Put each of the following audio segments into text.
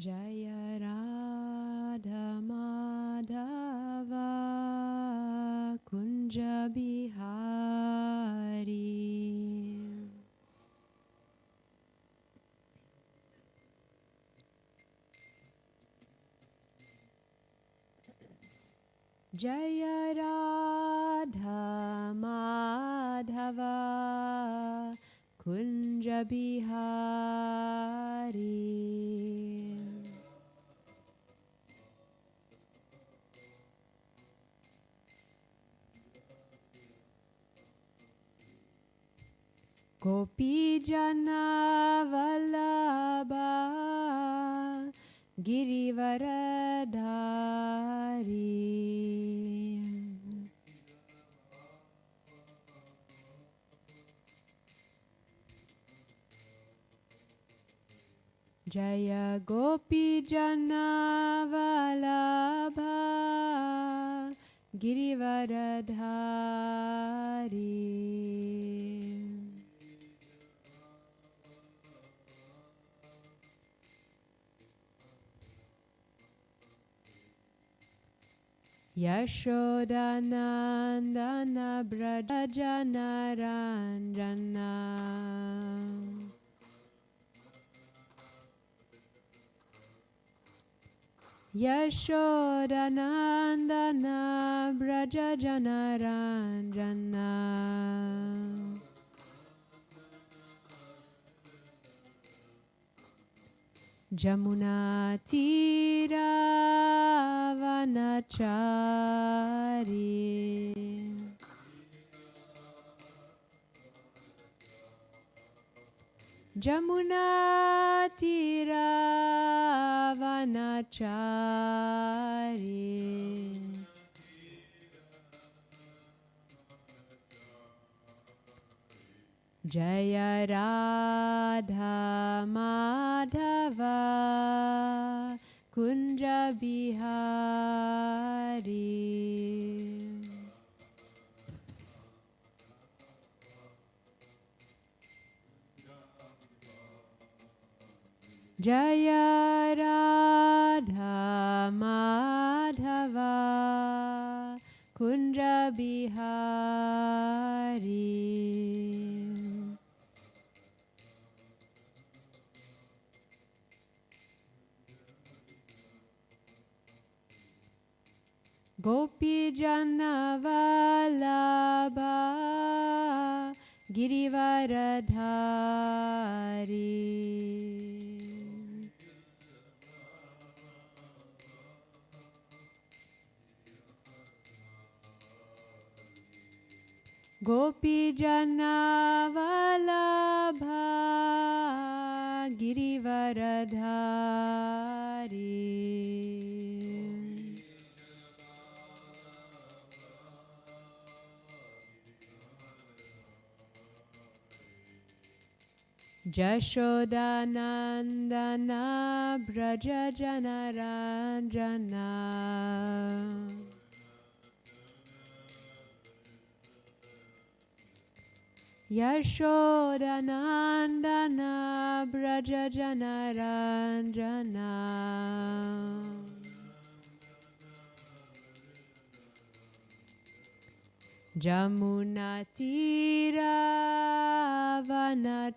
Jaya Radha Madhava Kunja Bihari. Jaya Radha Madhava Kunja Bihari. Gopi Jana Vallabha Girivaradhari. Jaya Gopi Jana Vallabha Girivaradhari. Yashodanandana Brajana Ranjana. Yashodanandana Brajana Ranjana. Jamuna Tira Vanachari. Jamuna Tira Vanachari. Jaya Radha Madhava Kunja Bihari. Jaya Radha Madhava Kunja Bihari. Gopi Jana Vallabha Girivaradhari. Gopi Jana Vallabha Girivaradhari. Jashodanandana Brajana Ranjana. Yashodanandana Brajana Ranjana. Jamuna Tira Vanachari.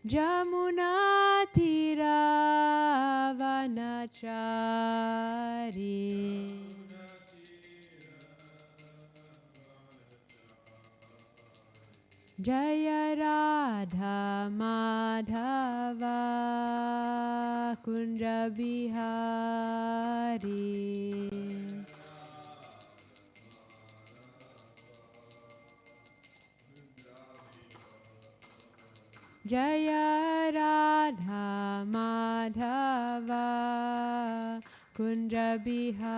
Jamuna Tira Vanachari. Jaya Radha Madhava Kunja Bihari. Jaya Radha Madhava Kunja Bihari.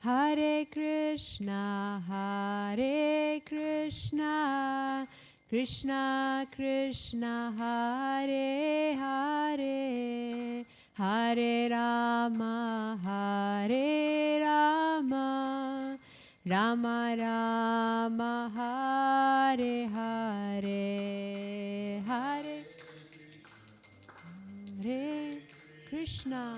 Hare Krishna Krishna Krishna Hare Hare Hare Rama Hare Rama Rama Rama Hare Hare Hare Hare Krishna.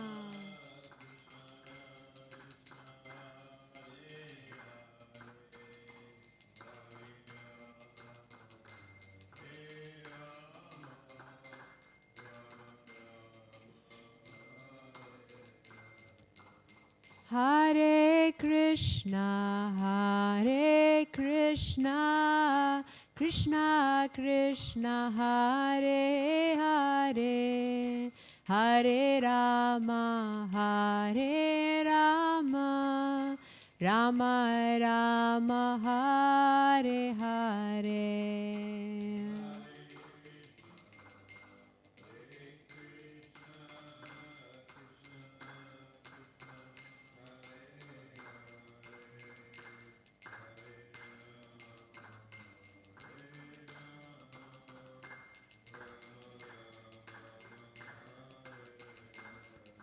Hare Krishna, Hare Krishna, Krishna Krishna, Hare Hare, Hare Rama, Hare Rama, Rama Rama, Hare Hare.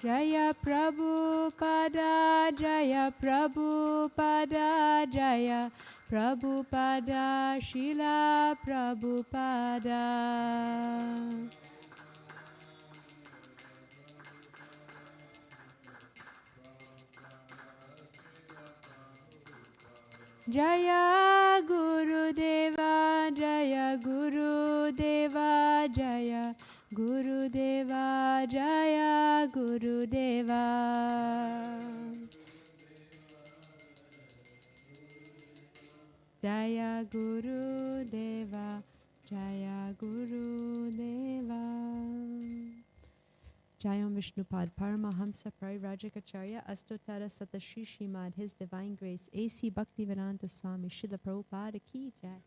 Jaya Prabhupada, Jaya Prabhupada, Jaya Prabhupada, Srila Prabhupada. Jaya Guru Deva, Jaya Guru Deva, Jaya Guru Deva, Jaya Guru Deva. Jaya Guru Deva, Jaya Guru Deva. Jayam Vishnupad Paramahamsa Parirajikacharya Astotara Satashi Shrimad, His Divine Grace A.C. Bhaktivedanta Swami Srila Prabhupada Ki Jai,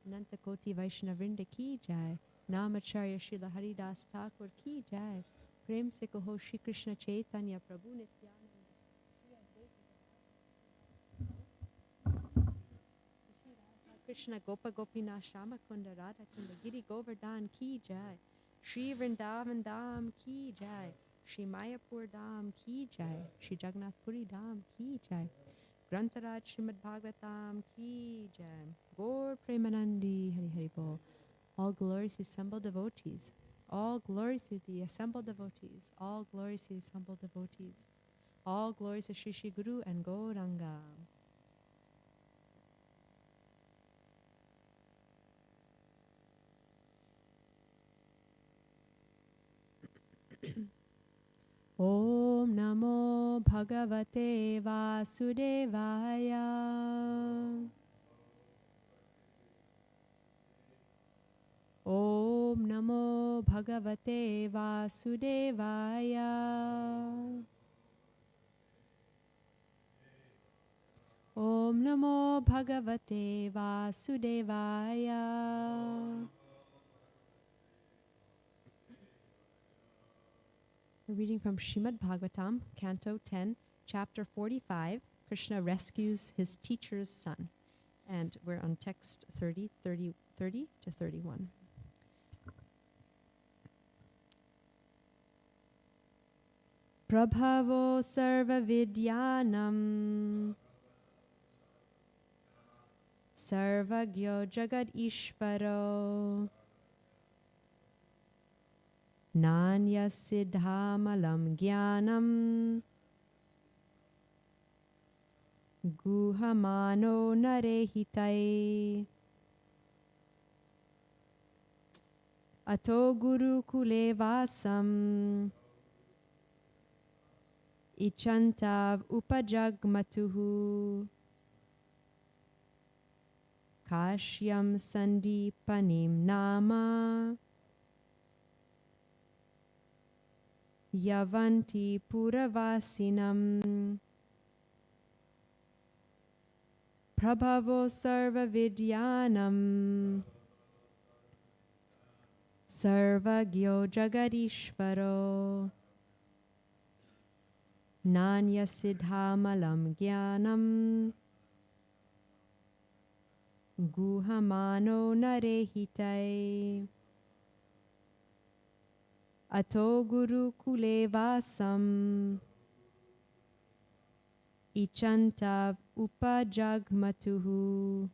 Nanta Koti Vaishnavrinda Ki Jai, Namacharya Srila Haridas Thakur Ki Jai, Prem Se Kaho Shri Krishna Chaitanya Prabhu Nityananda, Krishna Gopa Gopinath Shama Kunda Radha Kunda Giri Govardhan Ki Jai, Shri Vrindavan Dham Ki Jai, Shri Mayapur Dham Ki Jai, Shri Jagannath Puri Dham Ki Jai, Grantaraj Srimad Bhagavatam Ki Jai, Gaur Premanandi Hari Hari Bol. All glories to assembled devotees, all glories to the assembled devotees, all glories to the assembled devotees, all glories to Shri Shri Guru and Gauranga. Om Namo Bhagavate Vasudevaya. Om Namo Bhagavate Vasudevaya. Om Namo Bhagavate Vasudevaya. We're reading from Srimad Bhagavatam, Canto 10, Chapter 45. Krishna rescues his teacher's son. And we're on text 30 to 31. Prabhavo sarva vidyanam sarvagyo jagad ishvaro nanya siddhamalam jnanam guhamano narehitai ato guru kule vasam ichantav upajagmatuhu kashyam sandipanim nama yavanti puravasinam prabhavo sarva vidyanam sarvagyo jagadishvaro nanya siddhamalam jnanam Guhamano narehitai. Ato guru kule vasam. Ichantav upajagmatuhu.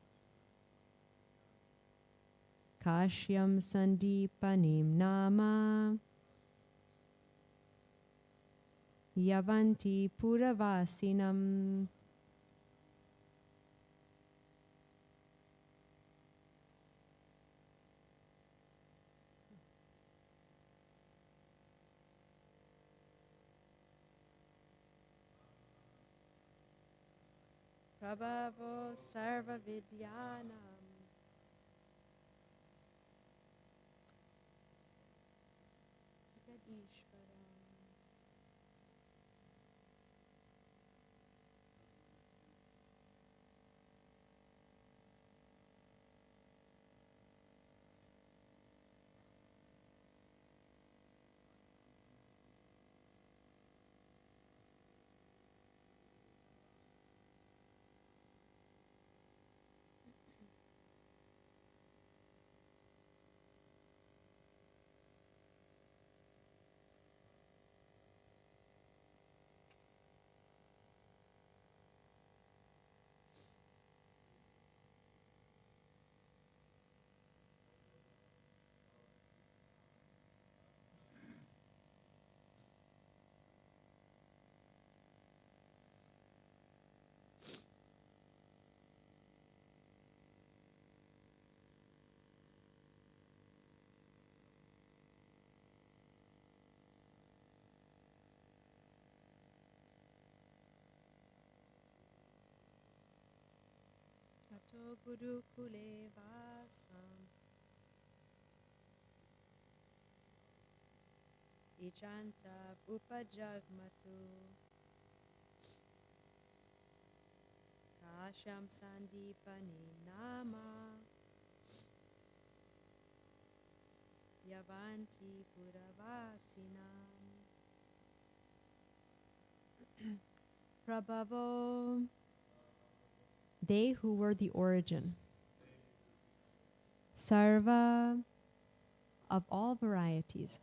Kashyam sandipanim nama. Yavanti puravasinam. Prabhavo sarva vidyanam. Ato guru kule vasam. Ichantav upajagmatu. Kashyam sandipani nama. Yavanti puravasinam. Prabhavo. They who were the origin. Sarva, of all varieties.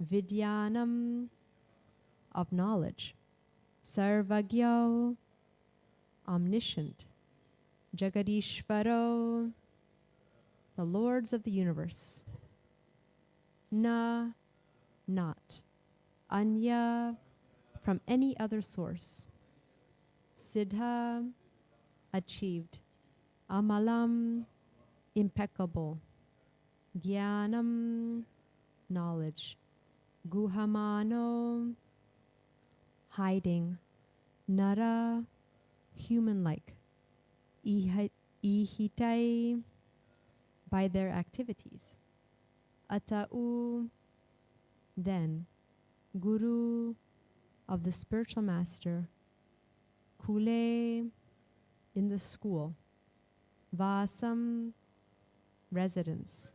Vidyanam, of knowledge. Sarvagyo, omniscient. Jagadishvaro, the lords of the universe. Na, not. Anya, from any other source. Siddha, achieved. Amalam, impeccable. Jnanam, knowledge. Guhamano, hiding. Nara, human-like. Ihitai, by their activities. Atau, then. Guru, of the spiritual master. Kule, in the school. Vasam, residence.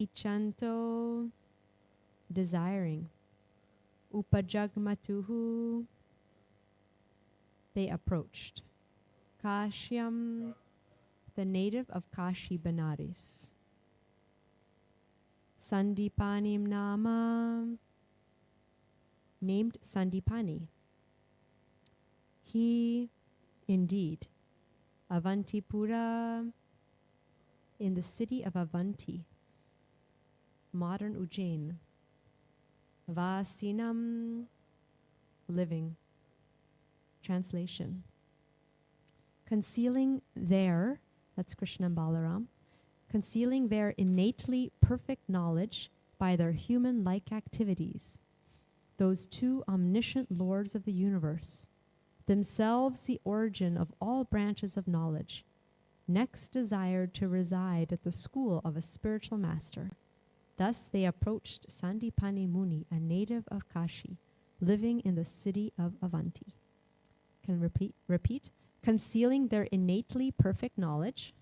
Ichanto, desiring. Upajagmatuhu, they approached. Kashyam, the native of Kashi Benares. Sandipanim nama, named Sandipani. He, indeed, Avantipura, in the city of Avanti, modern Ujjain. Vasinam, living. Translation. Concealing there, that's Krishna and Balaram, concealing their innately perfect knowledge by their human-like activities, those two omniscient lords of the universe, themselves the origin of all branches of knowledge, next desired to reside at the school of a spiritual master. Thus they approached Sandipani Muni, a native of Kashi, living in the city of Avanti. Can repeat? Concealing their innately perfect knowledge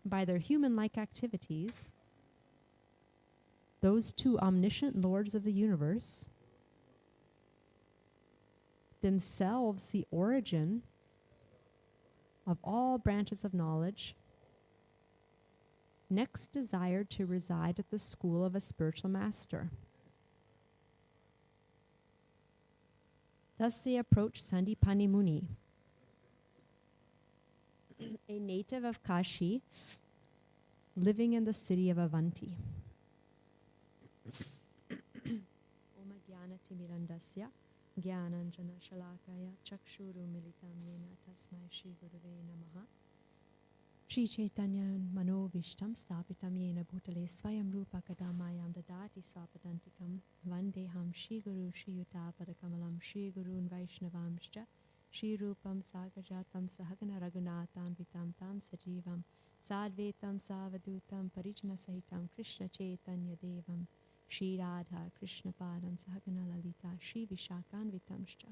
by their human-like activities, those two omniscient lords of the universe, themselves the origin of all branches of knowledge, next desired to reside at the school of a spiritual master. Thus they approached Sandipani Muni, a native of Kashi, living in the city of Avanti. Oma Jnana Timirandasya Jnananjana Shalakaya Chakshuru Militam Yena Tasmai Shri Gurave Namaha Shri Chaitanya Manovishtam Stapitam Yena Bhutale Swayam Rupa Kadamayam Dadati Swapadantikam Vandeham Shri Guru Shri Yuta Padakamalam Shri Gurun Vaishnavamscha Shri Rupam Sagajatam Sahagana Raghunatam Vitam Tam Sajivam Sadvetam Savadutam Parijana Sahitam Krishna Chaitanya Devam Shri Radha Krishna Padan Sahagana Lalita Shri Vishakan Vitamscha.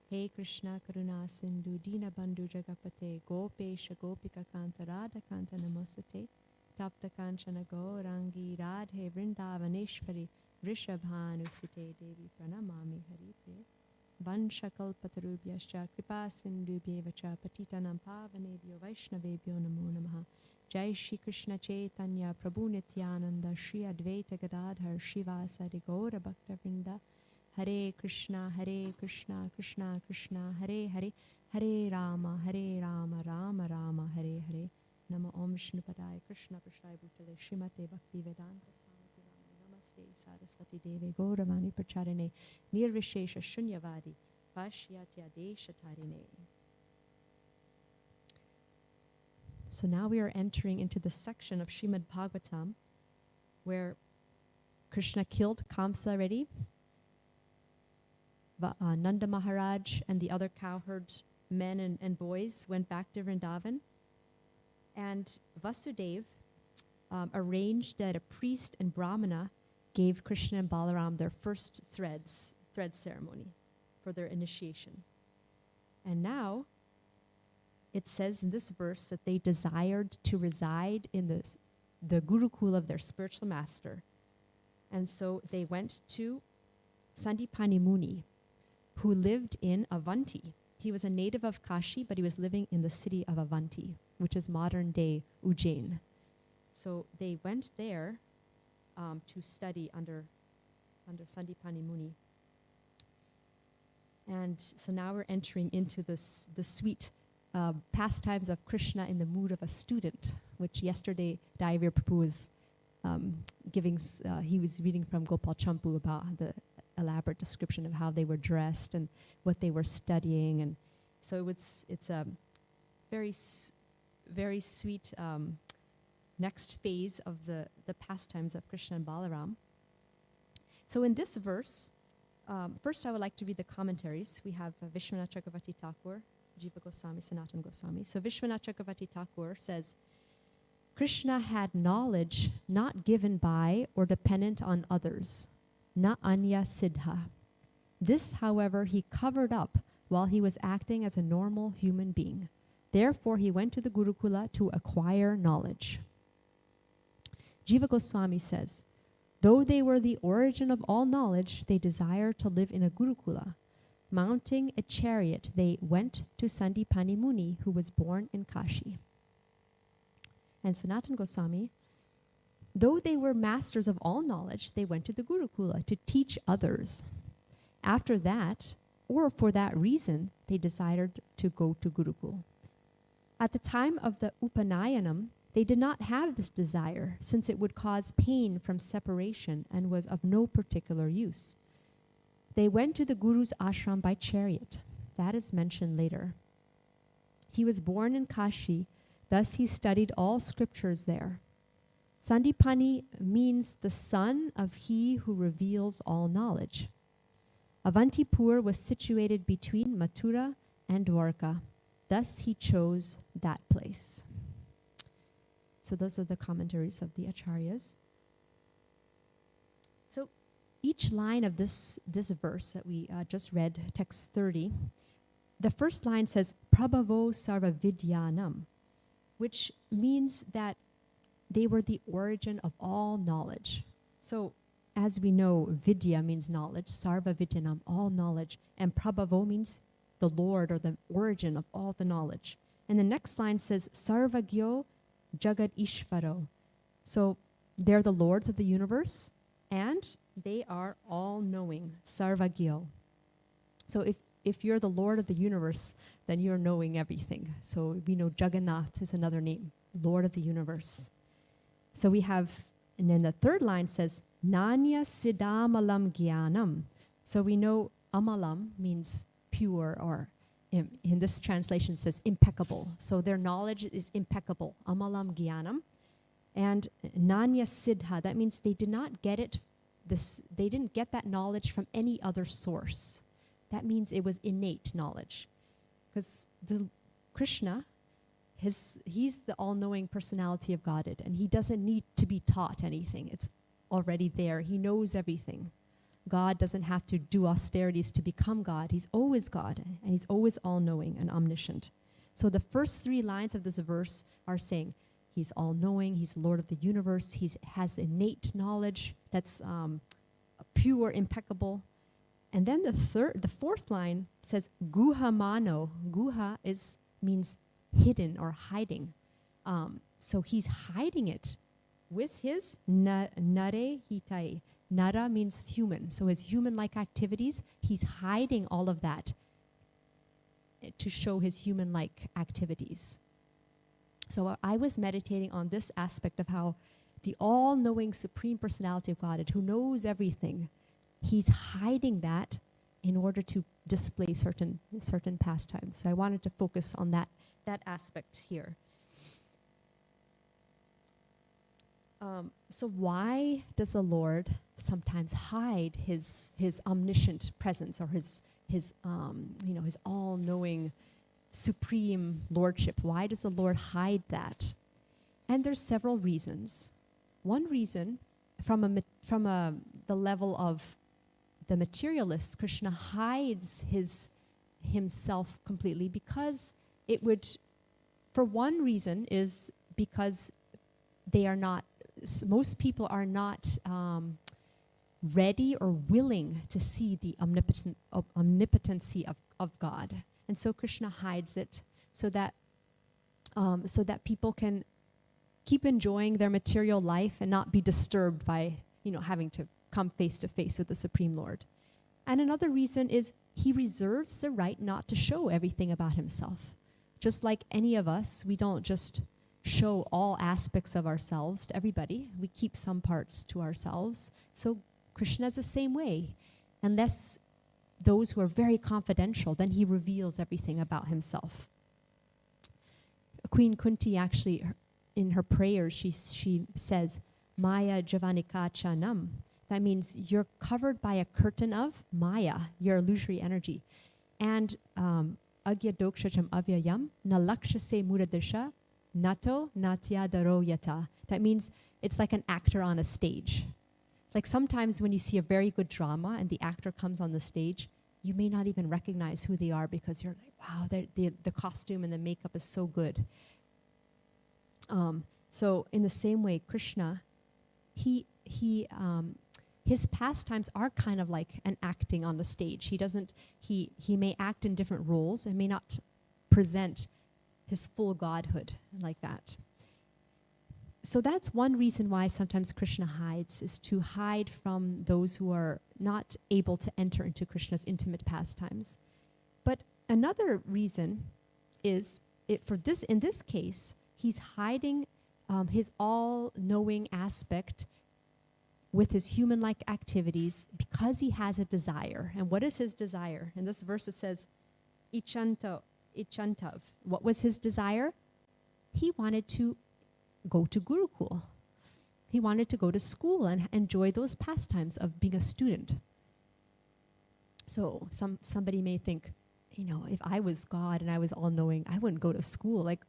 Hey Krishna Karuna Sindhu Dina Bandhu Jagapate Gopesha Gopika Kanta Radha Kanta Namosate Tapta Kanchana Gaurangi Radhe Vrindavaneshwari Vrishabhanusute Devi Pranamami Harite Vanshakalpatarubhyascha Kripa Sindhubhyevacha Patitanam Pavanebhyo Vaishnavebhyo Namo Namaha Jai Shri Krishna Chaitanya Prabhu Nityananda Shri Advaita Gadadhar Shivasari Gaura Bhakta Vrinda Hare Krishna Krishna Krishna Hare Hare Hare Rama Rama Rama Hare Hare Nama Om Vishnupadaya Krishna Prasthaya Bhutale Srimate Bhakti Vedanta Swamiti Namani Namaste Saraswati Deve Gauravani Pracharine Nirvishesha Shunyavadi Pashyatya Deshatarine. So now we are entering into the section of Srimad Bhagavatam where Krishna killed Kamsa already. Nanda Maharaj and the other cowherd men and boys went back to Vrindavan. And Vasudev arranged that a priest and Brahmana gave Krishna and Balaram their first thread ceremony for their initiation. And now it says in this verse that they desired to reside in the Gurukul of their spiritual master. And so they went to Sandipani Muni, who lived in Avanti. He was a native of Kashi, but he was living in the city of Avanti, which is modern-day Ujjain. So they went there to study under Sandipani Muni. And so now we're entering into the sweet pastimes of Krishna in the mood of a student, which yesterday Daivir Prabhu was giving, he was reading from Gopal Champu about the elaborate description of how they were dressed and what they were studying. And so it's a very sweet next phase of the pastimes of Krishna and Balaram. So in this verse, first I would like to read the commentaries. We have Vishwanath Chakravarti Thakur, Jiva Goswami, Sanatan Goswami. So Vishwanath Chakravarti Thakur says, Krishna had knowledge not given by or dependent on others, na anya siddha. This, however, he covered up while he was acting as a normal human being. Therefore, he went to the Gurukula to acquire knowledge. Jiva Goswami says, though they were the origin of all knowledge, they desired to live in a Gurukula. Mounting a chariot, they went to Sandipani Muni, who was born in Kashi. And Sanatan Goswami, though they were masters of all knowledge, they went to the Gurukula to teach others. After that, or for that reason, they decided to go to Gurukul. At the time of the Upanayanam, they did not have this desire, since it would cause pain from separation and was of no particular use. They went to the Guru's ashram by chariot. That is mentioned later. He was born in Kashi, thus he studied all scriptures there. Sandipani means the son of he who reveals all knowledge. Avantipur was situated between Mathura and Dwarka. Thus he chose that place. So those are the commentaries of the Acharyas. So each line of this verse that we just read, text 30, the first line says, Prabhavo Sarva Vidyanam, which means that they were the origin of all knowledge. So as we know, Vidya means knowledge, Sarva Vidyanam, all knowledge, and Prabhavo means the Lord or the origin of all the knowledge. And the next line says, Sarvagyo Jagat Ishvaro. So they're the lords of the universe, and they are all-knowing, Sarvagyo. So if you're the Lord of the universe, then you're knowing everything. So we know Jagannath is another name, Lord of the universe. So we have, and then the third line says, Nanya Siddhamalam Gyanam. So we know Amalam means pure, or in this translation it says impeccable. So their knowledge is impeccable, Amalam Gyanam. And Nanya Siddha, that means they did not get it, they didn't get that knowledge from any other source. That means it was innate knowledge. Because Krishna, he's the all-knowing personality of Godhead, and he doesn't need to be taught anything. It's already there. He knows everything. God doesn't have to do austerities to become God. He's always God, and he's always all-knowing and omniscient. So the first 3 lines of this verse are saying he's all-knowing, he's Lord of the universe, he has innate knowledge that's pure, impeccable. And then the fourth line says guha mano. Guha means hidden or hiding. So he's hiding it with his nare hitai. Nara means human. So his human-like activities, he's hiding all of that to show his human-like activities. So I was meditating on this aspect of how the all-knowing Supreme Personality of Godhead, who knows everything, he's hiding that in order to display certain pastimes. So I wanted to focus on that aspect here. So why does the Lord sometimes hide his omniscient presence, or his all-knowing supreme lordship? Why does the Lord hide that? And there's several reasons. One reason, from the level of the materialists, Krishna hides himself completely because for one reason is because most people are not ready or willing to see the omnipotency of God. And so Krishna hides it so that people can keep enjoying their material life and not be disturbed by having to come face to face with the Supreme Lord. And another reason is he reserves the right not to show everything about himself. Just like any of us, we don't just show all aspects of ourselves to everybody. We keep some parts to ourselves. So Krishna is the same way. Unless those who are very confidential, then he reveals everything about himself. Queen Kunti actually, in her prayers, she says, Maya Javanika Chanam. That means you're covered by a curtain of Maya, your illusory energy. And Agya Dokshacham Avyayam, Nalakshase Muradisha, Nato Natya Daro Yata. That means it's like an actor on a stage. Like sometimes when you see a very good drama and the actor comes on the stage, you may not even recognize who they are because you're like, wow, the costume and the makeup is so good. So in the same way, Krishna, his pastimes are kind of like an acting on the stage. He may act in different roles and may not present his full godhood like that. So that's one reason why sometimes Krishna hides, is to hide from those who are not able to enter into Krishna's intimate pastimes. But another reason is, in this case, he's hiding his all-knowing aspect with his human-like activities because he has a desire. And what is his desire? In this verse it says, Ichantav. What was his desire? He wanted to go to Gurukul. He wanted to go to school and enjoy those pastimes of being a student. So somebody may think, if I was God and I was all-knowing, I wouldn't go to school. Like,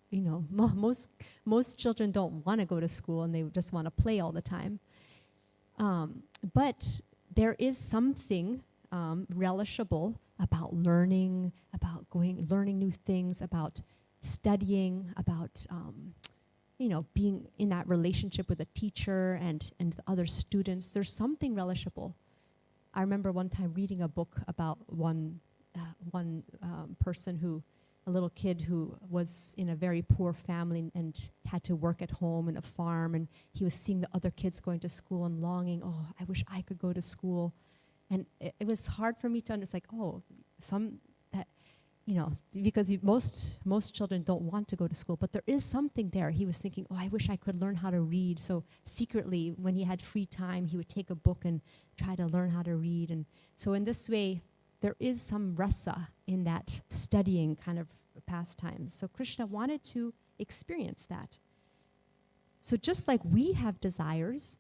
most children don't want to go to school and they just want to play all the time. But there is something relishable about learning, about learning new things, about studying, about being in that relationship with a teacher and the other students. There's something relishable. I remember one time reading a book about one one person a little kid who was in a very poor family and had to work at home in a farm, and he was seeing the other kids going to school and longing, oh, I wish I could go to school. And it was hard for me to understand, because most children don't want to go to school, but there is something there. He was thinking, oh, I wish I could learn how to read. So secretly, when he had free time, he would take a book and try to learn how to read. And so in this way, there is some rasa in that studying kind of pastimes. So Krishna wanted to experience that. So just like we have desires,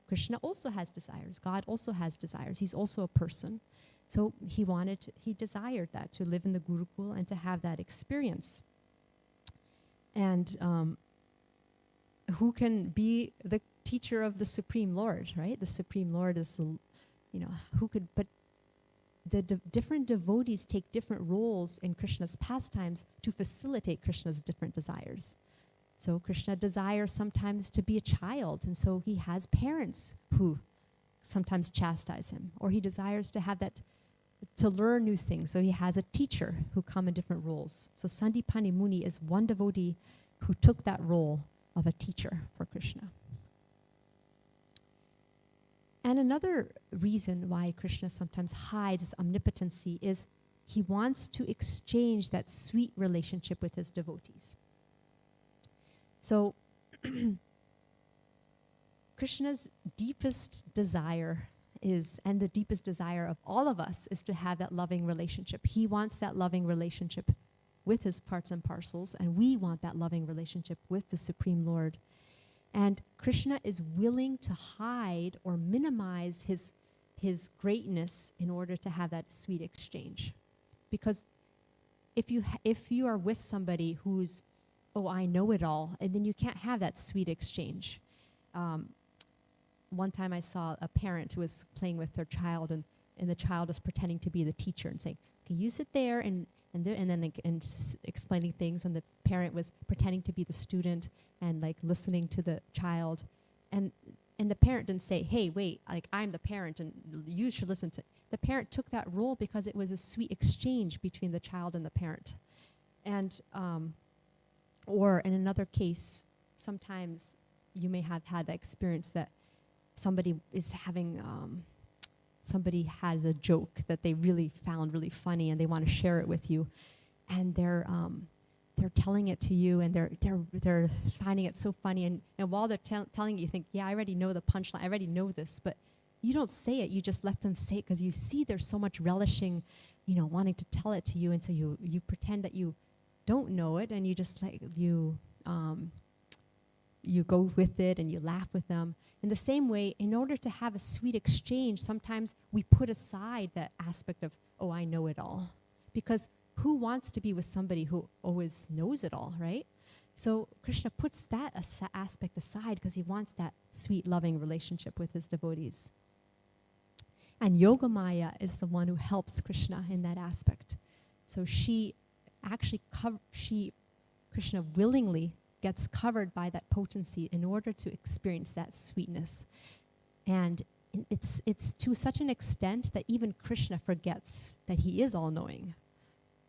Krishna also has desires. God also has desires. He's also a person. So he desired that, to live in the Gurukul and to have that experience. And who can be the teacher of the Supreme Lord, right? The Supreme Lord is, but the different devotees take different roles in Krishna's pastimes to facilitate Krishna's different desires. So Krishna desires sometimes to be a child, and so he has parents who sometimes chastise him, or he desires to have that, to learn new things, so he has a teacher who come in different roles. So Sandipani Muni is one devotee who took that role of a teacher for Krishna. And another reason why Krishna sometimes hides his omnipotency is he wants to exchange that sweet relationship with his devotees. So Krishna's deepest desire is, and the deepest desire of all of us, is to have that loving relationship. He wants that loving relationship with his parts and parcels, and we want that loving relationship with the Supreme Lord. And Krishna is willing to hide or minimize his greatness in order to have that sweet exchange. Because if you are with somebody who's, oh, I know it all, and then you can't have that sweet exchange. One time I saw a parent who was playing with their child, and the child was pretending to be the teacher and saying, okay, you sit there and explaining things, and the parent was pretending to be the student and like listening to the child, and the parent didn't say, hey, wait, like I'm the parent and you should listen to. The parent took that role because it was a sweet exchange between the child and the parent. And or in another case, sometimes you may have had the experience that somebody is having somebody has a joke that they really found really funny and they want to share it with you, and they're telling it to you, and they're finding it so funny, and while they're telling you think, yeah, I already know the punchline, I already know this, but you don't say it, you just let them say it because you see there's so much relishing, wanting to tell it to you, and so you pretend that you don't know it, and you just you go with it and you laugh with them. In the same way, in order to have a sweet exchange, sometimes we put aside that aspect of, oh, I know it all. Because who wants to be with somebody who always knows it all, right? So Krishna puts that aspect aside because he wants that sweet, loving relationship with his devotees. And Yogamaya is the one who helps Krishna in that aspect. So she actually, Krishna willingly gets covered by that potency in order to experience that sweetness. And it's to such an extent that even Krishna forgets that he is all-knowing.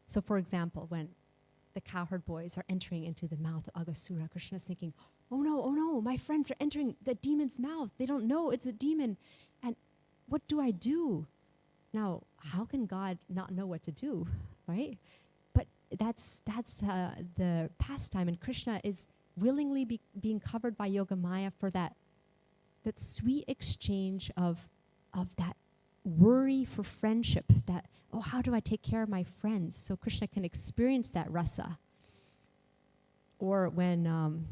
So for example, when the cowherd boys are entering into the mouth of Aghasura, Krishna is thinking, oh no, my friends are entering the demon's mouth. They don't know it's a demon. And what do I do? Now, how can God not know what to do, right? But that's the pastime, and Krishna is willingly being covered by Yogamaya for that sweet exchange of that worry for friendship, that, oh, how do I take care of my friends? So Krishna can experience that rasa. Or when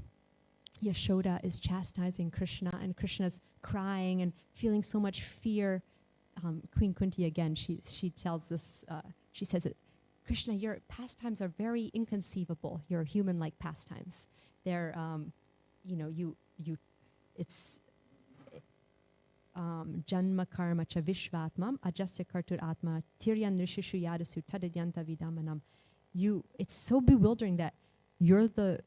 Yashoda is chastising Krishna, and Krishna's crying and feeling so much fear, Queen Kunti again, she tells this, she says that, Krishna, your pastimes are very inconceivable, your human-like pastimes. They're, it's janma karma cha vishvatmam ajasya kartur atma tiryan nishishu yadasu tadadyanta vidamanam. It's so bewildering that that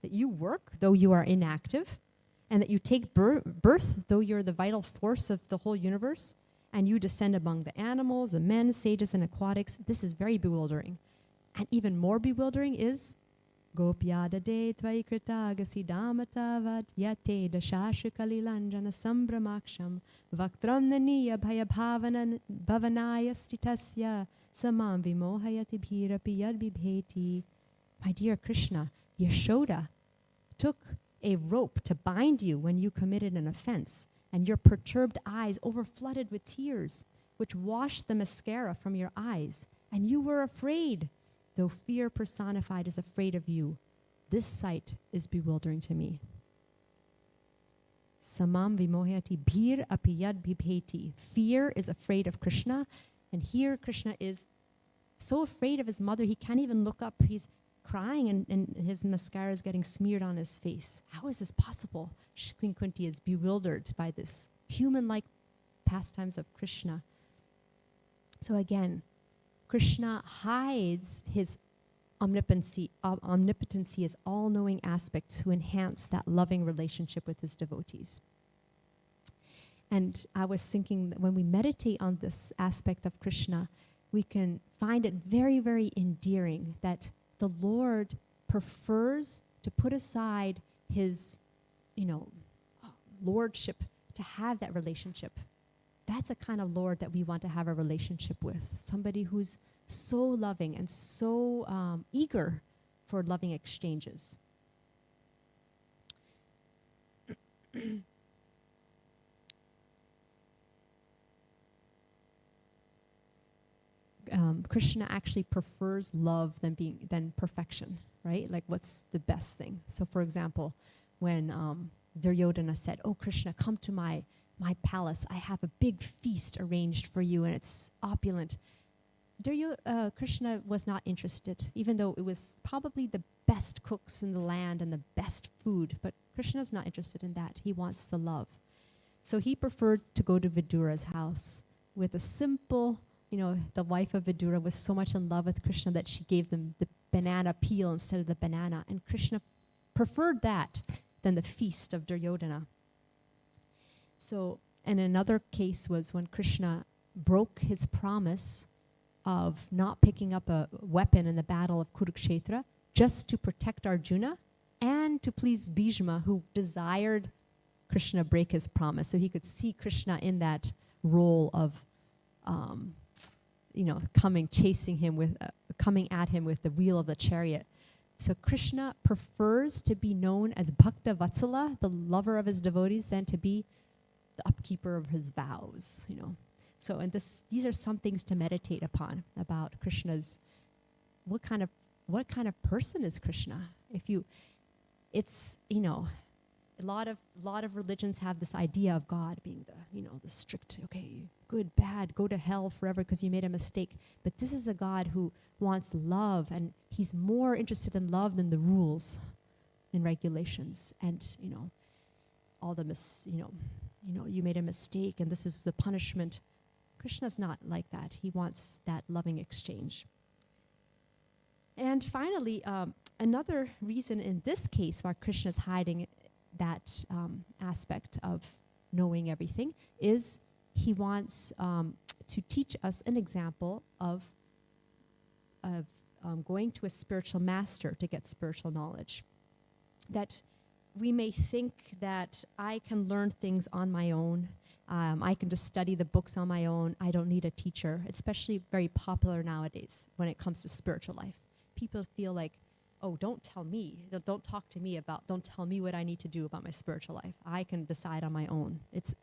you work though you are inactive, and that you take birth though you're the vital force of the whole universe, and you descend among the animals, the men, sages, and aquatics. This is very bewildering. And even more bewildering is Gopyada de Tvaikrita Gasidamatavat Yate Dashashikalilanjana Sambramaksham Vaktram Naniya Bhavanaya Stitasya Samam Vimohayati Bhirapi Yadbibheti. My dear Krishna, Yashoda took a rope to bind you when you committed an offense, and your perturbed eyes overflooded with tears, which washed the mascara from your eyes, and you were afraid, though fear personified is afraid of you. This sight is bewildering to me. Samam vimohyati bhir apiyad bibheti. Fear is afraid of Krishna, and here Krishna is so afraid of his mother, he can't even look up. He's crying, and his mascara is getting smeared on his face. How is this possible? Queen Kunti is bewildered by this human-like pastimes of Krishna. So again, Krishna hides his omnipotency as all-knowing aspect to enhance that loving relationship with his devotees. And I was thinking that when we meditate on this aspect of Krishna, we can find it very, very endearing that the Lord prefers to put aside his, lordship to have that relationship. That's a kind of Lord that we want to have a relationship with. Somebody who's so loving and so eager for loving exchanges. Krishna actually prefers love than perfection, right? Like, what's the best thing? So, for example, when Duryodhana said, "Oh, Krishna, come to my palace. I have a big feast arranged for you, and it's opulent." Krishna was not interested, even though it was probably the best cooks in the land and the best food. But Krishna's not interested in that. He wants the love. So he preferred to go to Vidura's house with a simple, the wife of Vidura was so much in love with Krishna that she gave them the banana peel instead of the banana. And Krishna preferred that than the feast of Duryodhana. So, and another case was when Krishna broke his promise of not picking up a weapon in the battle of Kurukshetra just to protect Arjuna and to please Bhishma, who desired Krishna break his promise. So he could see Krishna in that role of coming at him with the wheel of the chariot. So Krishna prefers to be known as Bhakta Vatsala, the lover of his devotees, than to be the upkeeper of his vows, So, and these are some things to meditate upon about Krishna's, what kind of person is Krishna? A lot of religions have this idea of God being the strict, okay, good, bad, go to hell forever because you made a mistake. But this is a God who wants love, and he's more interested in love than the rules and regulations. And all the you made a mistake and this is the punishment. Krishna's not like that. He wants that loving exchange. And finally, another reason in this case why Krishna's hiding that aspect of knowing everything is he wants to teach us an example of going to a spiritual master to get spiritual knowledge. That we may think that I can learn things on my own. I can just study the books on my own. I don't need a teacher. It's especially very popular nowadays when it comes to spiritual life. People feel like, oh, don't tell me. Don't talk to me don't tell me what I need to do about my spiritual life. I can decide on my own. It's a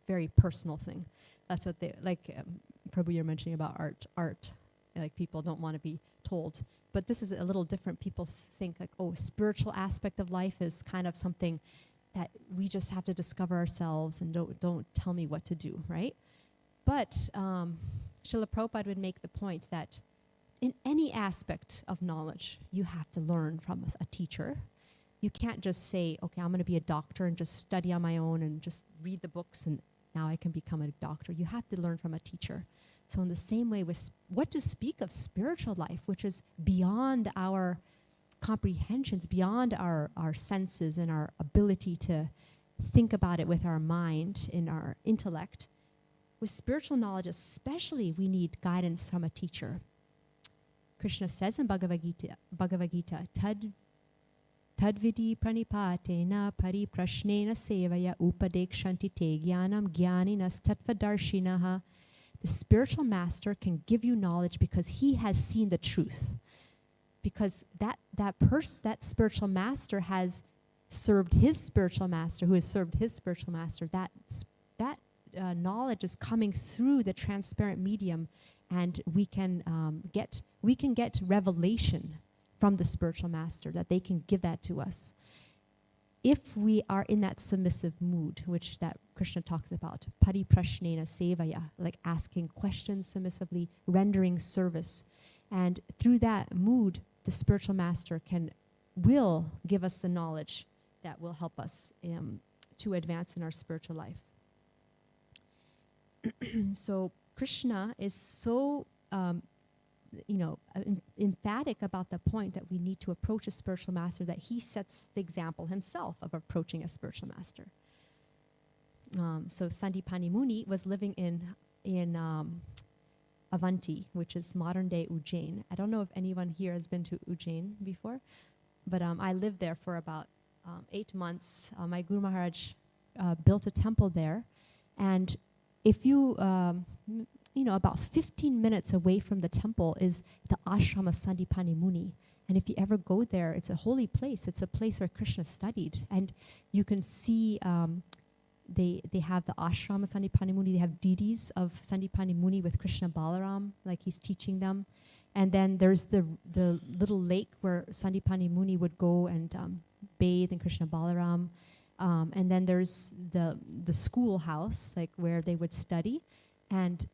very personal thing. That's what Prabhu, you're mentioning about art. Like, people don't want to be told. But this is a little different. People think like, oh, spiritual aspect of life is kind of something that we just have to discover ourselves, and don't tell me what to do, right? But Srila Prabhupada would make the point that in any aspect of knowledge, you have to learn from a teacher. You can't just say, okay, I'm going to be a doctor and just study on my own and just read the books and now I can become a doctor. You have to learn from a teacher. So in the same way, with what to speak of spiritual life, which is beyond our comprehensions, beyond our senses and our ability to think about it with our mind and our intellect, with spiritual knowledge especially, we need guidance from a teacher. Krishna says in Bhagavad Gita, Tadvidi pranipatena pariprashnena sevaya upadekshanti te jnanam jnaninas tattvadarshinaha. The spiritual master can give you knowledge because he has seen the truth. Because that spiritual master has served his spiritual master, who has served his spiritual master. That knowledge is coming through the transparent medium, and we can get revelation from the spiritual master, that they can give that to us. If we are in that submissive mood, which that Krishna talks about, pariprashnena sevaya, like asking questions submissively, rendering service, and through that mood, the spiritual master will give us the knowledge that will help us to advance in our spiritual life. So Krishna is so emphatic about the point that we need to approach a spiritual master, that he sets the example himself of approaching a spiritual master. So Sandipani Muni was living in Avanti, which is modern-day Ujjain. I don't know if anyone here has been to Ujjain before, but I lived there for about 8 months. My Guru Maharaj built a temple there, and if you, about 15 minutes away from the temple is the ashram of Sandipani Muni. And if you ever go there, it's a holy place. It's a place where Krishna studied. And you can see they have the ashram of Sandipani Muni. They have deities of Sandipani Muni with Krishna Balaram, like he's teaching them. And then there's the little lake where Sandipani Muni would go and bathe in Krishna Balaram. And then there's the schoolhouse, like where they would study. And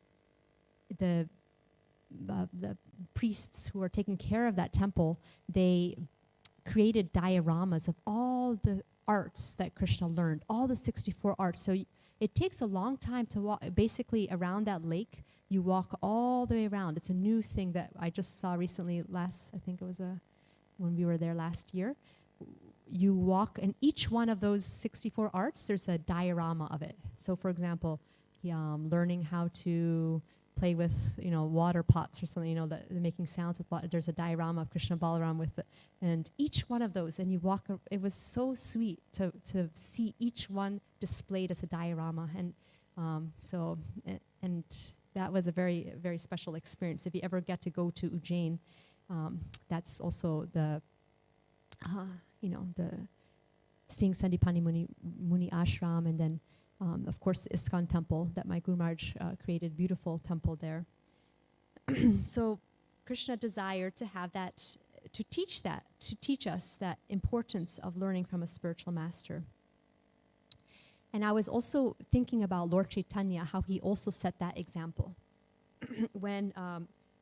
the priests who are taking care of that temple, they created dioramas of all the arts that Krishna learned, all the 64 arts. So it takes a long time to walk. Basically, around that lake, you walk all the way around. It's a new thing that I just saw recently. I think it was when we were there last year. You walk, and each one of those 64 arts, there's a diorama of it. So, for example, learning how to play with, water pots or something, making sounds with water. There's a diorama of Krishna Balaram and each one of those, and you walk. It was so sweet to see each one displayed as a diorama, and and that was a very, very special experience. If you ever get to go to Ujjain, that's also the seeing Sandipani Muni ashram, and then of course the ISKCON temple that my Guru Maharaj created, beautiful temple there. So Krishna desired to have that, to teach us that importance of learning from a spiritual master. And I was also thinking about Lord Chaitanya, how he also set that example when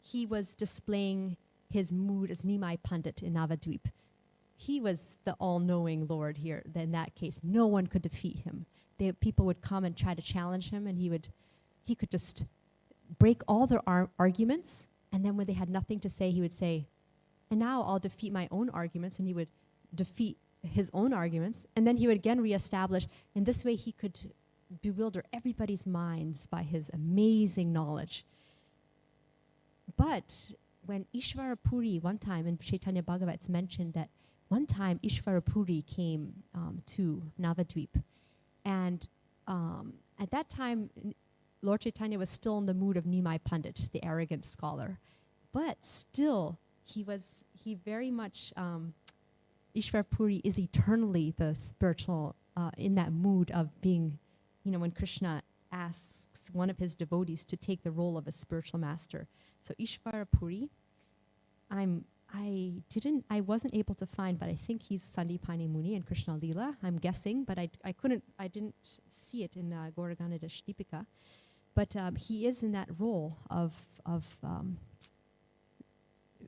he was displaying his mood as Nimai Pandit in Navadvip. He was the all-knowing Lord here. In that case, no one could defeat him. People would come and try to challenge him, and he could just break all their arguments, and then when they had nothing to say, he would say, and now I'll defeat my own arguments, and he would defeat his own arguments, and then he would again reestablish. In this way, he could bewilder everybody's minds by his amazing knowledge. But when Ishvara Puri, one time in Chaitanya Bhagavat, it's mentioned that one time Ishvara Puri came to Navadvip, and at that time, Lord Chaitanya was still in the mood of Nimai Pandit, the arrogant scholar. But still, he very much, Ishvara Puri is eternally the spiritual, in that mood of being, when Krishna asks one of his devotees to take the role of a spiritual master. So Ishvara Puri, I wasn't able to find, but I think he's Sandipani Muni in Krishna Lila. I'm guessing, but I didn't see it in Gauraganada Shtipika. But he is in that role of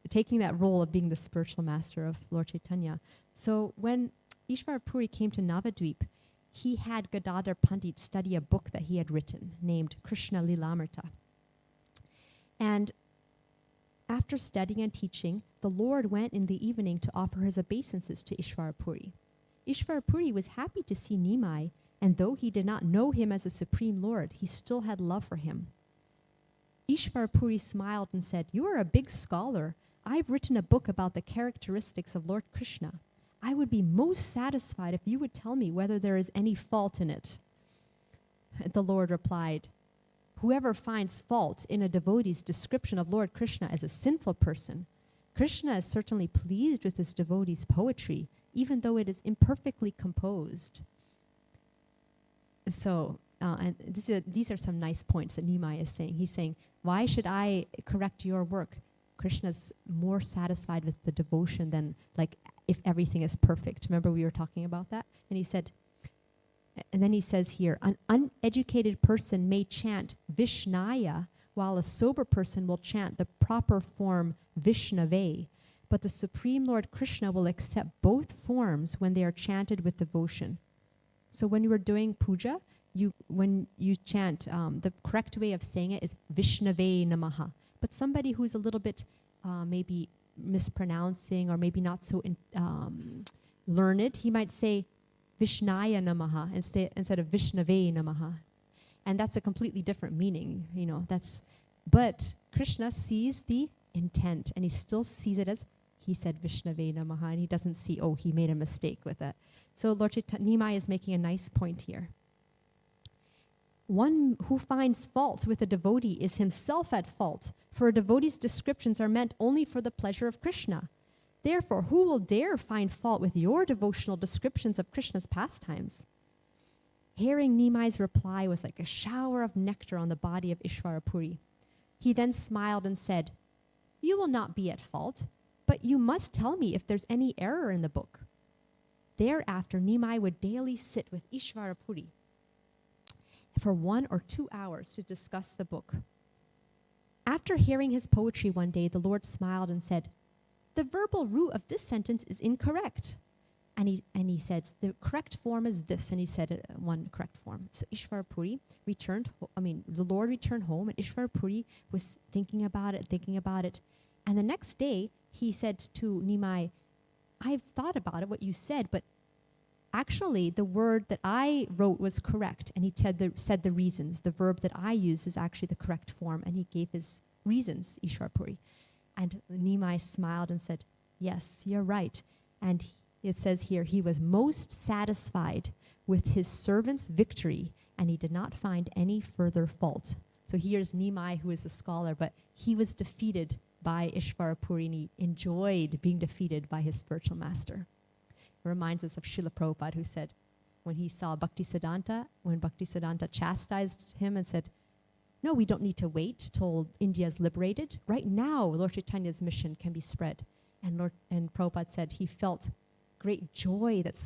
taking that role of being the spiritual master of Lord Chaitanya. So when Ishvara Puri came to Navadvip, he had Gadadhar Pandit study a book that he had written named Krishna Lilamrita. And after studying and teaching, the Lord went in the evening to offer his obeisances to Ishvara Puri. Ishvara Puri was happy to see Nimai and though he did not know him as a supreme lord, he still had love for him. Ishvarapuri smiled and said, "You are a big scholar. I've written a book about the characteristics of Lord Krishna. I would be most satisfied if you would tell me whether there is any fault in it." The Lord replied, "Whoever finds fault in a devotee's description of Lord Krishna as a sinful person, Krishna is certainly pleased with his devotee's poetry, even though it is imperfectly composed." So, and these are some nice points that Nimai is saying. He's saying, why should I correct your work? Krishna's more satisfied with the devotion than like if everything is perfect. Remember we were talking about that? And he said, and then he says here, an uneducated person may chant Vishnaya, while a sober person will chant the proper form Vishnave. But the Supreme Lord Krishna will accept both forms when they are chanted with devotion. So when you are doing puja, when you chant, the correct way of saying it is Vishnave Namaha. But somebody who's a little bit maybe mispronouncing or maybe not so learned, he might say Vishnaya Namaha instead of Vishnave Namaha. And that's a completely different meaning, but Krishna sees the intent and he still sees it as he said Vishnave Namaha, and he doesn't see, oh, he made a mistake with it. So Lord Nimai is making a nice point here. One who finds fault with a devotee is himself at fault, for a devotee's descriptions are meant only for the pleasure of Krishna. Therefore, who will dare find fault with your devotional descriptions of Krishna's pastimes? Hearing Nimai's reply was like a shower of nectar on the body of Ishvarapuri. He then smiled and said, "You will not be at fault, but you must tell me if there's any error in the book." Thereafter, Nimai would daily sit with Ishvarapuri for 1 or 2 hours to discuss the book. After hearing his poetry one day, the Lord smiled and said, "The verbal root of this sentence is incorrect." And he said, "The correct form is this," and he said one correct form. So Ishvarapuri the Lord returned home, and Ishvarapuri was thinking about it. And the next day, he said to Nimai, "I've thought about it, what you said, but actually the word that I wrote was correct." And he said the reasons. The verb that I use is actually the correct form, and he gave his reasons, Ishvarapuri. And Nimai smiled and said, "Yes, you're right." And it says here, he was most satisfied with his servant's victory, and he did not find any further fault. So here's Nimai, who is a scholar, but he was defeated by Ishvarapuri, and he enjoyed being defeated by his spiritual master. It reminds us of Srila Prabhupada, who said, when he saw when Bhaktisiddhanta chastised him and said, "No, we don't need to wait till India is liberated. Right now, Lord Chaitanya's mission can be spread." And Prabhupada said he felt great joy that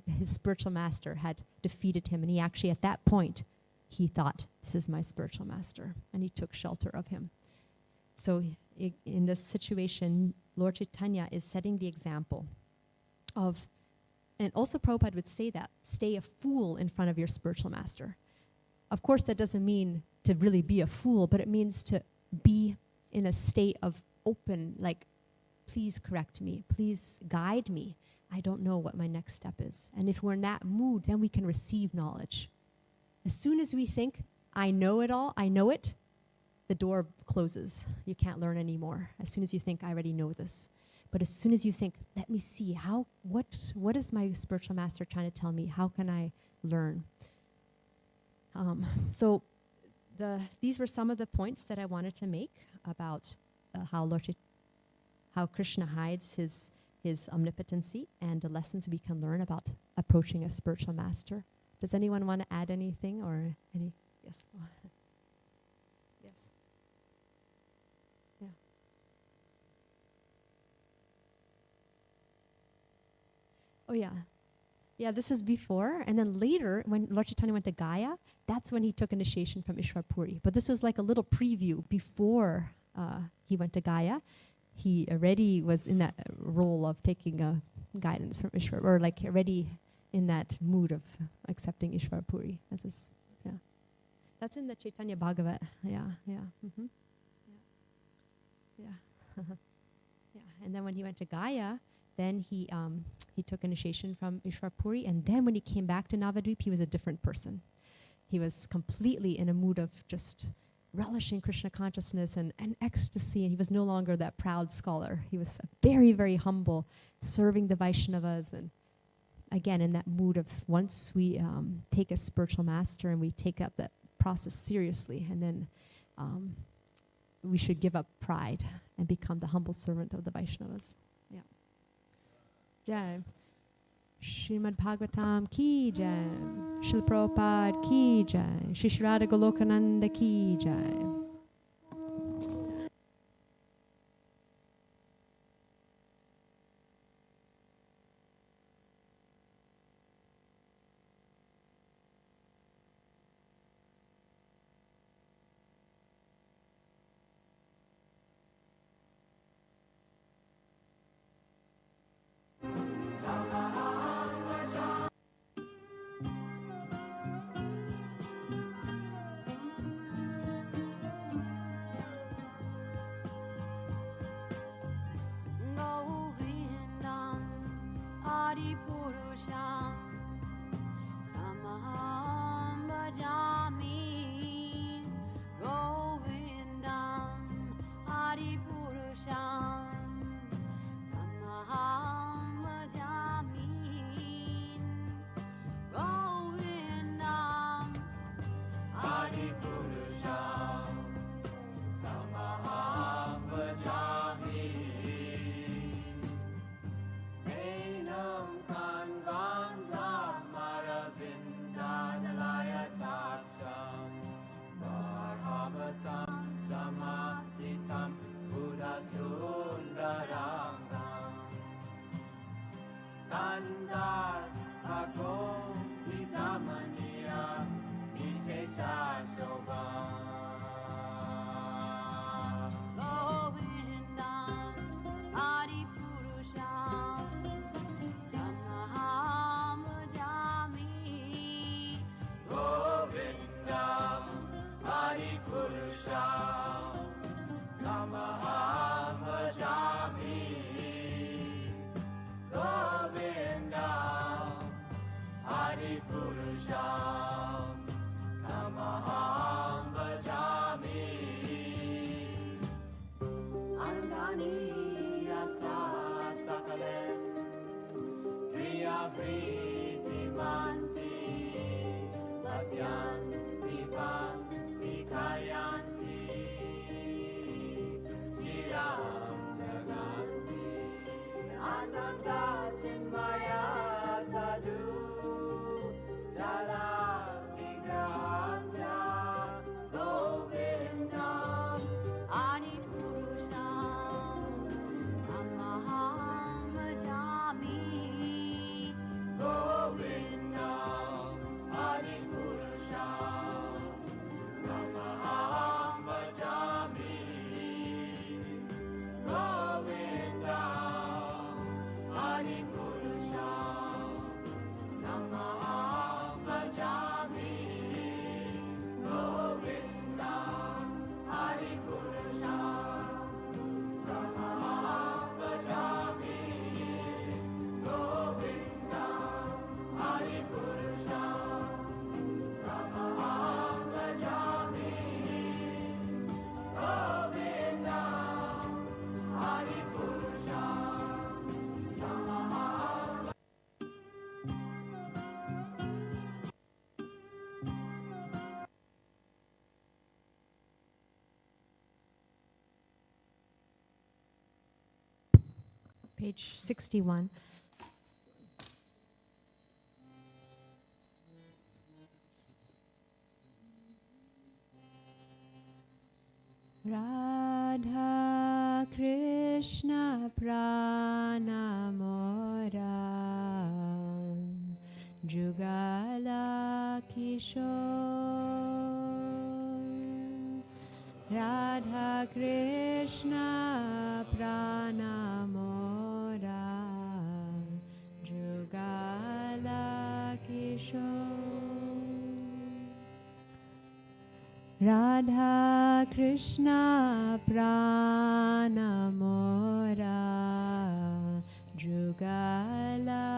his spiritual master had defeated him. And he actually, at that point, he thought, "This is my spiritual master." And he took shelter of him. So in this situation, Lord Chaitanya is setting the example of, and also Prabhupada would say that, stay a fool in front of your spiritual master. Of course, that doesn't mean to really be a fool, but it means to be in a state of open, like, please correct me, please guide me. I don't know what my next step is. And if we're in that mood, then we can receive knowledge. As soon as we think, I know it all, I know it, the door closes. You can't learn anymore. As soon as you think, I already know this. But as soon as you think, let me see, what is my spiritual master trying to tell me? How can I learn? So these were some of the points that I wanted to make about how Krishna hides his omnipotency and the lessons we can learn about approaching a spiritual master. Does anyone want to add anything or any? Yes. Yes. Yeah. Oh yeah. Yeah, this is before, and then later, when Lord Chaitanya went to Gaya, that's when he took initiation from Ishvarapuri. But this was like a little preview before he went to Gaya. He already was in that role of taking guidance from Ishvarapuri, or like already in that mood of accepting Ishvarapuri as his, yeah. That's in the Chaitanya Bhagavat, yeah. Mm-hmm. Yeah. Yeah. And then when he went to Gaya, then he He took initiation from Ishwar Puri, and then when he came back to Navadvip, he was a different person. He was completely in a mood of just relishing Krishna consciousness and ecstasy, and he was no longer that proud scholar. He was very, very humble, serving the Vaishnavas, and again, in that mood of once we take a spiritual master and we take up that process seriously, and then we should give up pride and become the humble servant of the Vaishnavas. Yeah. Jai. Srimad Bhagavatam ki jai. Srila Prabhupada ki jai. Shri Shri Radha Golokananda ki jai. Page 61. Radha Krishna Pranamora Jugala Kishore Radha Krishna Pranamora Jugala Kishore Radha Krishna Pranamora Jugala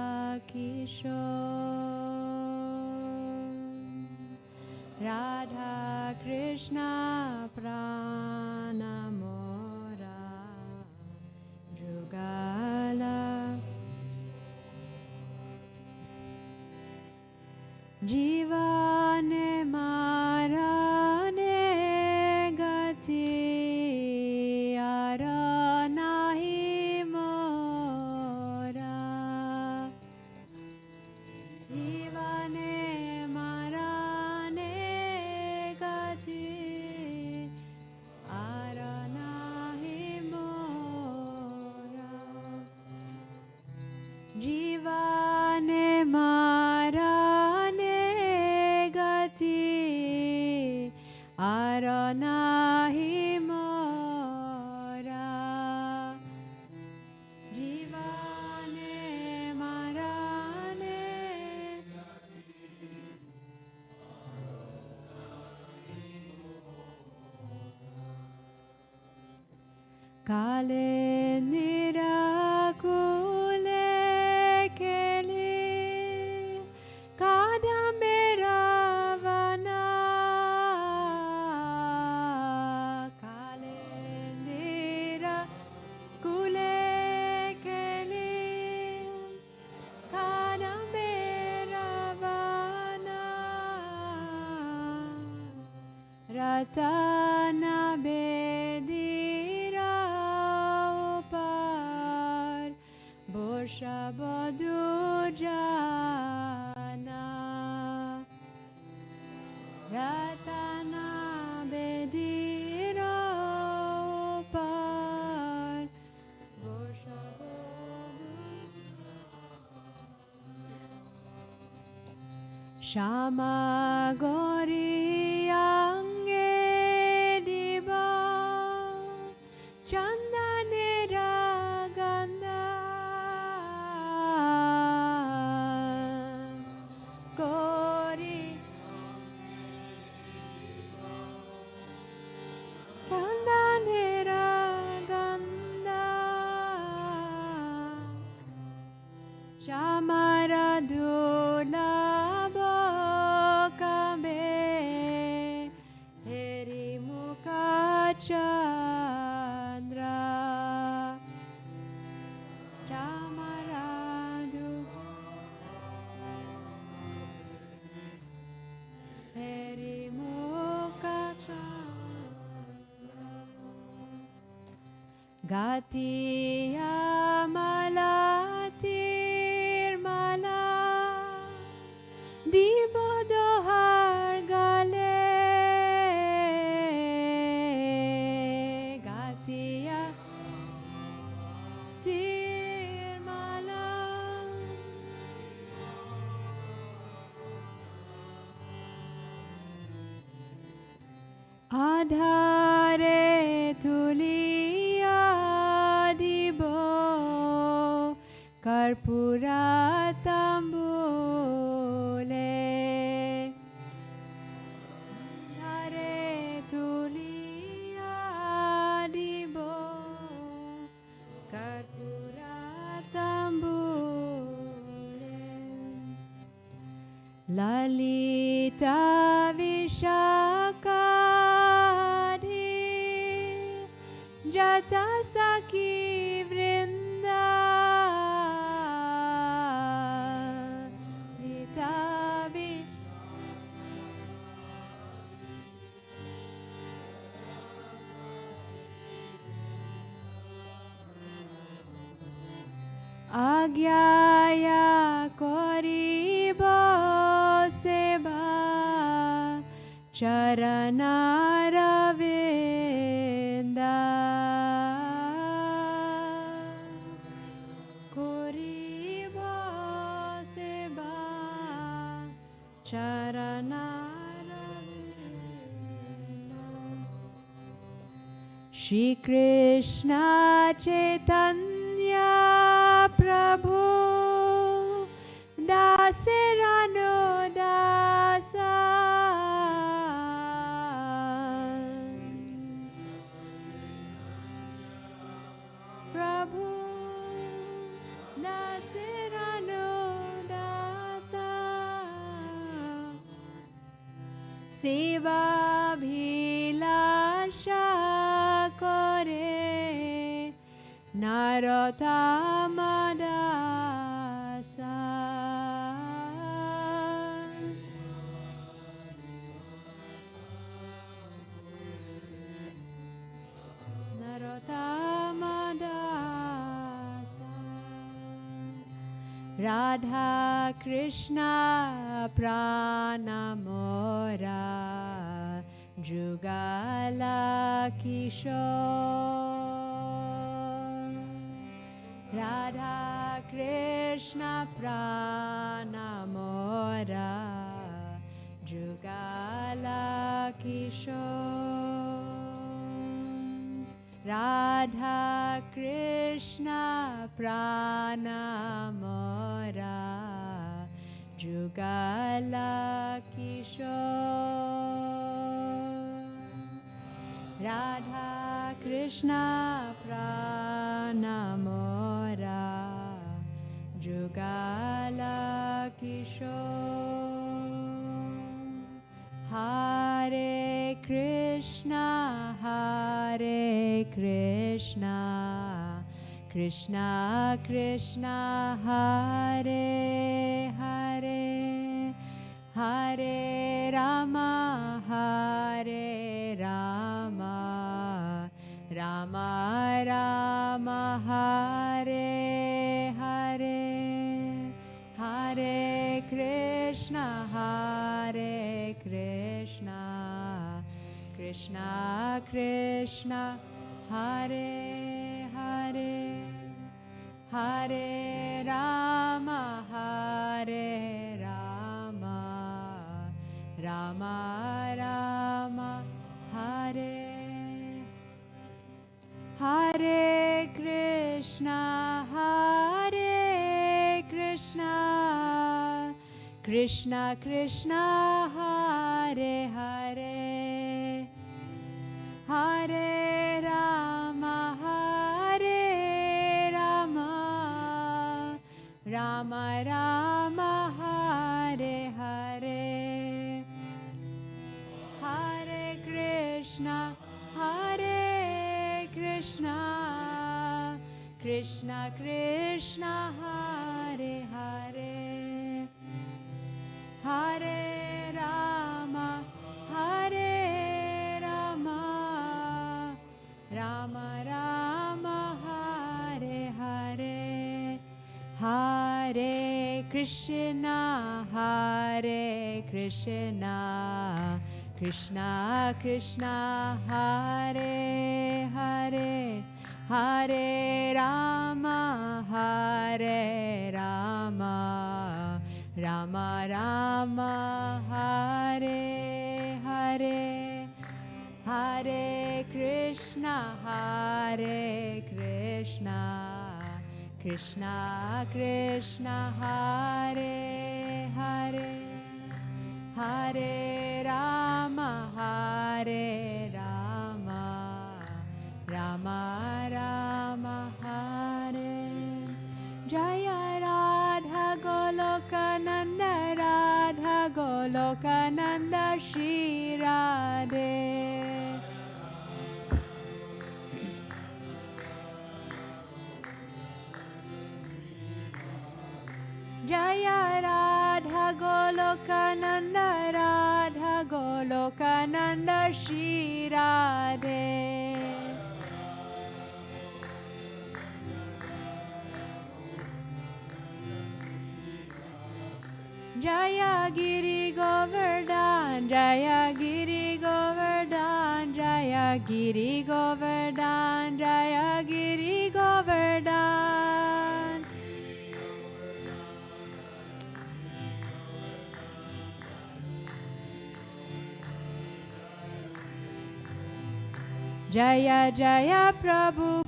Ratana bedira upar Borsha bodujana Ratana bedira upar Borsha bodujana Shama gori Chandanera ganda Gori Chandanera ganda Shamara dulabo kabe Heri mukacha Gatiya malatir mala Dibodohar gale Gatiya tir mala Adhare tuliya Karpura tambule Hare tuliya dibo Karpura tambule Lalita vishakadhi Jata saki vrinda Agyaya koribo seba charanaravinda koribo seba charanaravinda Shri Krishna Chaitanya Prabhu Dasirano Dasa Prabhu Dasirano Dasa Seva Bhilasha Kore Narotamadasa Narotamadasa Radha Krishna Pranamora Jugala Kishore Radha Krishna Pranamora Jugala Kishore Radha Krishna Pranamora Jugala Kishore Radha Krishna Pranamora Jugala Kishore Hare Krishna Krishna Krishna Hare Hare Hare Rama Rama Rama Hare Hare Hare Krishna Krishna Krishna Hare Hare Hare Rama Rama Rama Hare Hare Krishna Krishna Krishna Hare Hare Hare Rama Rama Rama Hare Hare Hare Krishna Krishna Krishna Hare Hare Hare Rama Rama Rama Hare Hare Hare Krishna Krishna Krishna Hare Hare Hare Rama Rama Rama Hare Hare Hare Krishna Krishna Krishna Hare Hare Hare Rama Rama Rama Hare Jaya Radha Goloka Nanda Shri Radhe Jaya Radha Goloka Nanda Shri Radhe Jaya Giri Govardhan Jaya Giri Govardhan Jaya Giri Govardhan Jaya Giri Govardhan Jaya Jaya Prabhupada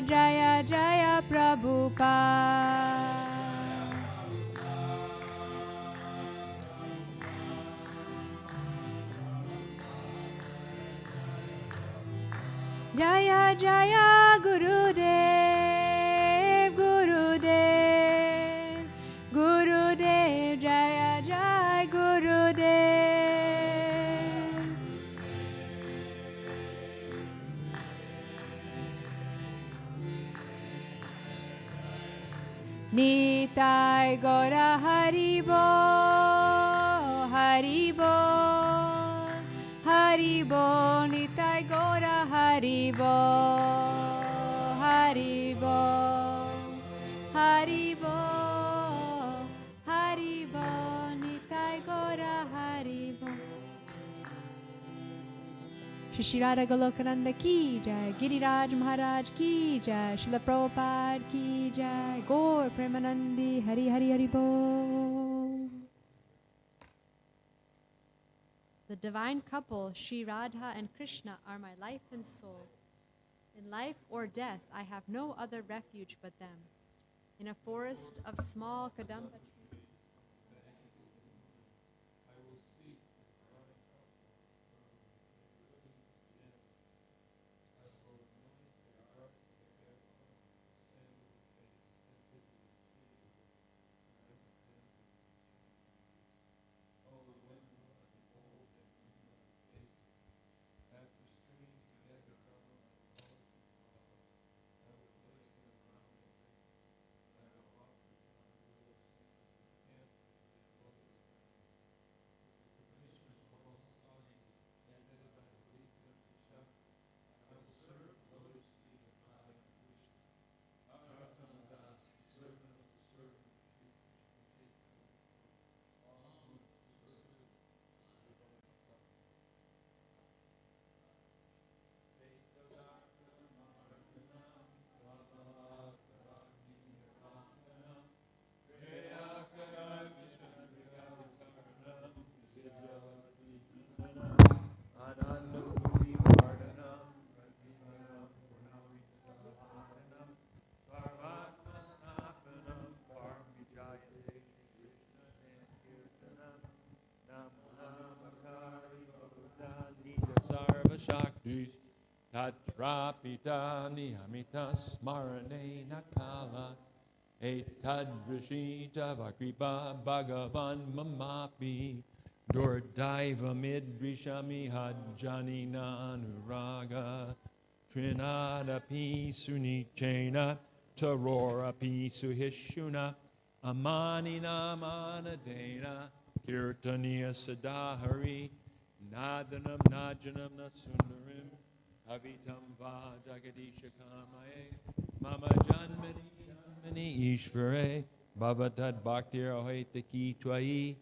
Jaya Jaya Prabhupada Jaya Jaya Gurudev Jaya Jaya Gurudev Nitai Gora Haribo Nitai Gora Haribo Nitai Gora Haribo Shri Radha Golokananda ki jai, Giriraj Maharaj ki jai, Srila Prabhupada ki jai, Gaur Premanandi Hari Hari Hari Bol. The divine couple, Sri Radha and Krishna, are my life and soul. In life or death, I have no other refuge but them. In a forest of small kadamba trees, I will seek Tatrapita niyamita smarane nakala etadrishita vakripa bhagavan mamapi durdaiva midrishami hajjanina anuraga trinada pi sunichena tarora pi suhishuna amanina manadena kirtaniya sadahari nadanam najanam nasundarim Avitam va jagadisha kamaye mama janmani ishvare bhavatad bhaktir ahoitaki twai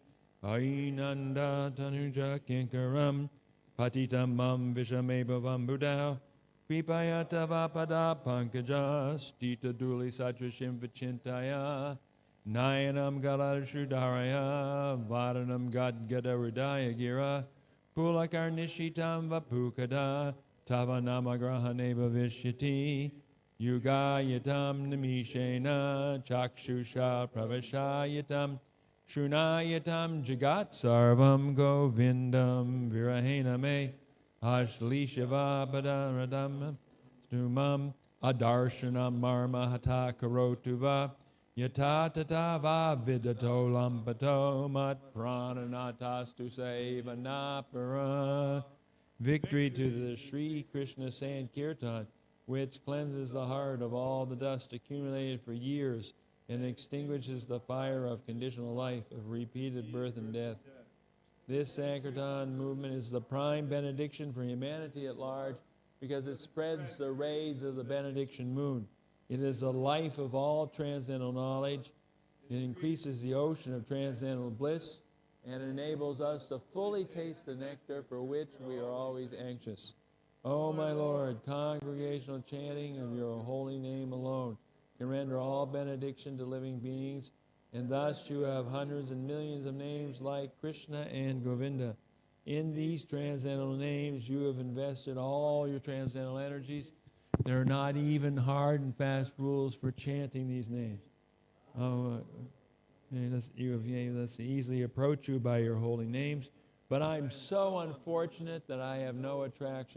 ainanda tanuja kinkaram patitam mam vishame bhavam buddha kripayata vapada pankajas tita duli satrashim vichintaya nayanam galadashudaraya vadanam gadgada hridaya gira pulakarnishitam vapukada Tavanamagrahane bhavishyati yugayatam namishena chakshusha pravashayatam shrunayatam jagat sarvam govindam virahena me ashlishiva padaradam stumam adarshanam marma hata karotuva yata tatava vidato lampato mat prananatastu seva napara. Victory to the Sri Krishna Sankirtan, which cleanses the heart of all the dust accumulated for years and extinguishes the fire of conditional life, of repeated birth and death. This Sankirtan movement is the prime benediction for humanity at large because it spreads the rays of the benediction moon. It is the life of all transcendental knowledge. It increases the ocean of transcendental bliss and enables us to fully taste the nectar for which we are always anxious. O my Lord, congregational chanting of your holy name alone can render all benediction to living beings, and thus you have hundreds and millions of names like Krishna and Govinda. In these transcendental names, you have invested all your transcendental energies. There are not even hard and fast rules for chanting these names. Let's easily approach you by your holy names, but I'm so unfortunate that I have no attraction